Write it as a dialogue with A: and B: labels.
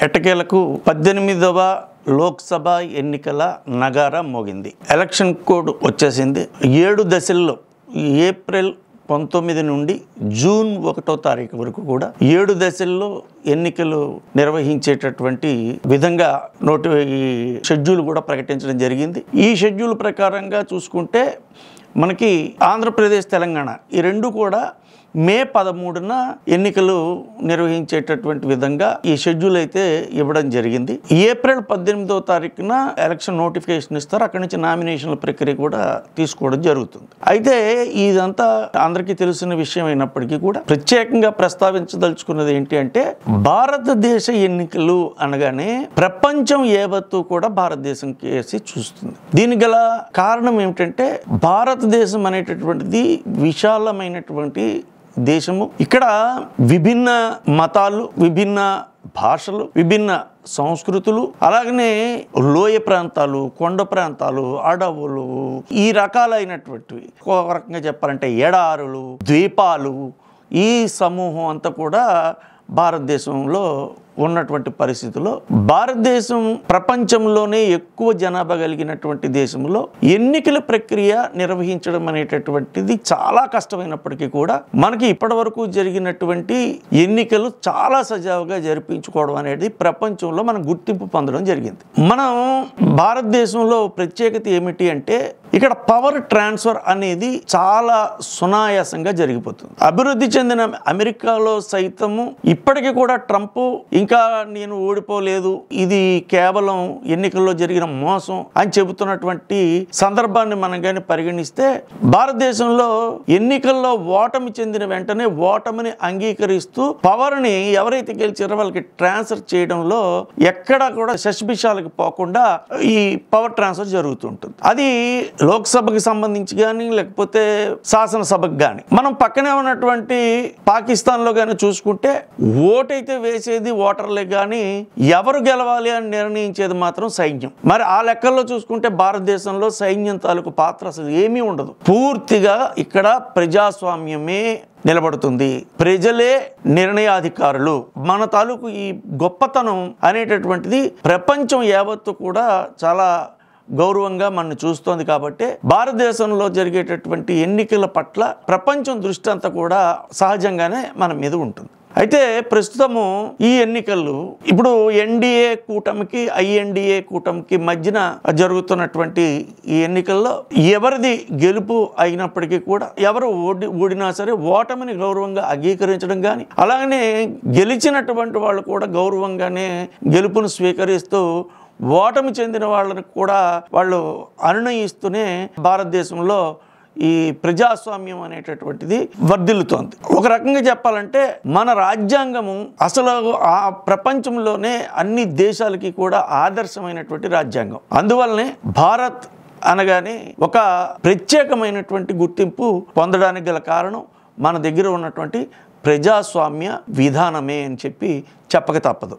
A: ఎట్టకేలకు 18వ లోక్సభ ఎన్నికల నగారా మోగింది. ఎలక్షన్ కోడ్ వచ్చేసింది. 7 దశల్లో ఏప్రిల్ 19 నుండి జూన్ 1వ తారీఖు వరకు కూడా 7 దశల్లో ఎన్నికలు నిర్వహించేటటువంటి విధంగా షెడ్యూల్ కూడా ప్రకటించడం జరిగింది. ఈ షెడ్యూల్ ప్రకారంగా చూసుకుంటే మనకి ఆంధ్రప్రదేశ్, తెలంగాణ ఈ రెండు కూడా మే 13న ఎన్నికలు నిర్వహించేటటువంటి విధంగా ఈ షెడ్యూల్ అయితే ఇవ్వడం జరిగింది. ఏప్రిల్ 18వ తారీఖున ఎలక్షన్ నోటిఫికేషన్ ఇస్తారు. అక్కడి నుంచి నామినేషన్ల ప్రక్రియ కూడా తీసుకోవడం జరుగుతుంది. అయితే ఇదంతా అందరికీ తెలిసిన విషయం అయినప్పటికీ కూడా ప్రత్యేకంగా ప్రస్తావించదలుచుకున్నది ఏంటి అంటే, భారతదేశ ఎన్నికలు అనగానే ప్రపంచం యావత్తు కూడా భారతదేశం కేసి చూస్తుంది. దీనికి గల కారణం ఏమిటంటే, భారతదేశం అనేటటువంటిది విశాలమైనటువంటి దేశము. ఇక్కడ విభిన్న మతాలు, విభిన్న భాషలు, విభిన్న సంస్కృతులు, అలాగనే లోయ ప్రాంతాలు, కొండ ప్రాంతాలు, అడవులు, ఈ రకాలైనటువంటివి, ఒక రకంగా చెప్పాలంటే ఎడారులు, ద్వీపాలు, ఈ సమూహం అంతా కూడా భారతదేశంలో ఉన్నటువంటి పరిస్థితుల్లో, భారతదేశం ప్రపంచంలోనే ఎక్కువ జనాభా కలిగినటువంటి దేశంలో ఎన్నికల ప్రక్రియ నిర్వహించడం అనేటటువంటిది చాలా కష్టమైనప్పటికీ కూడా మనకి ఇప్పటి వరకు జరిగినటువంటి ఎన్నికలు చాలా సజావుగా జరిపించుకోవడం అనేది ప్రపంచంలో మనం గుర్తింపు పొందడం జరిగింది. మనం భారతదేశంలో ప్రత్యేకత ఏమిటి అంటే, ఇక్కడ పవర్ ట్రాన్స్ఫర్ అనేది చాలా సునాయాసంగా జరిగిపోతుంది. అభివృద్ధి చెందిన అమెరికాలో సైతము ఇప్పటికీ కూడా ట్రంప్ ఇంకా నేను ఓడిపోలేదు, ఇది కేవలం ఎన్నికల్లో జరిగిన మోసం అని చెబుతున్నటువంటి సందర్భాన్ని మనం కానీ పరిగణిస్తే, భారతదేశంలో ఎన్నికల్లో ఓటమి చెందిన వెంటనే ఓటమిని అంగీకరిస్తూ పవర్ని ఎవరైతే గెలిచారో వాళ్ళకి ట్రాన్స్ఫర్ చేయడంలో ఎక్కడా కూడా శశిభిషాలకు పోకుండా ఈ పవర్ ట్రాన్స్ఫర్ జరుగుతుంటుంది. అది లోక్సభకి సంబంధించి కానీ లేకపోతే శాసనసభకు కానీ. మనం పక్కనే ఉన్నటువంటి పాకిస్తాన్లో కానీ చూసుకుంటే, ఓటైతే వేసేది ఓటర్లే కానీ ఎవరు గెలవాలి అని నిర్ణయించేది మాత్రం సైన్యం. మరి ఆ లెక్కల్లో చూసుకుంటే భారతదేశంలో సైన్యం తాలూకు పాత్ర అసలు ఏమీ ఉండదు. పూర్తిగా ఇక్కడ ప్రజాస్వామ్యమే నిలబడుతుంది. ప్రజలే నిర్ణయాధికారులు. మన తాలూకు ఈ గొప్పతనం అనేటటువంటిది ప్రపంచం యావత్తు కూడా చాలా గౌరవంగా మనం చూస్తోంది. కాబట్టి భారతదేశంలో జరిగేటటువంటి ఎన్నికల పట్ల ప్రపంచం దృష్టి అంతా కూడా సహజంగానే మన మీద ఉంటుంది. అయితే ప్రస్తుతము ఈ ఎన్నికలు ఇప్పుడు ఎన్డీఏ కూటమికి, ఐఎన్డీఏ కూటమికి మధ్యన జరుగుతున్నటువంటి ఈ ఎన్నికల్లో ఎవరిది గెలుపు అయినప్పటికీ కూడా, ఎవరు ఓడినా సరే ఓటమిని గౌరవంగా అంగీకరించడం కానీ, అలాగనే గెలిచినటువంటి వాళ్ళు కూడా గౌరవంగానే గెలుపును స్వీకరిస్తూ ఓటమి చెందిన వాళ్ళని కూడా వాళ్ళు అనునయిస్తూనే భారతదేశంలో ఈ ప్రజాస్వామ్యం అనేటటువంటిది వర్ధిల్లుతోంది. ఒక రకంగా చెప్పాలంటే మన రాజ్యాంగము అసలు ఆ ప్రపంచంలోనే అన్ని దేశాలకి కూడా ఆదర్శమైనటువంటి రాజ్యాంగం. అందువల్లనే భారత్ అనగానే ఒక ప్రత్యేకమైనటువంటి గుర్తింపు పొందడానికి గల కారణం మన దగ్గర ఉన్నటువంటి ప్రజాస్వామ్య విధానమే అని చెప్పక తప్పదు.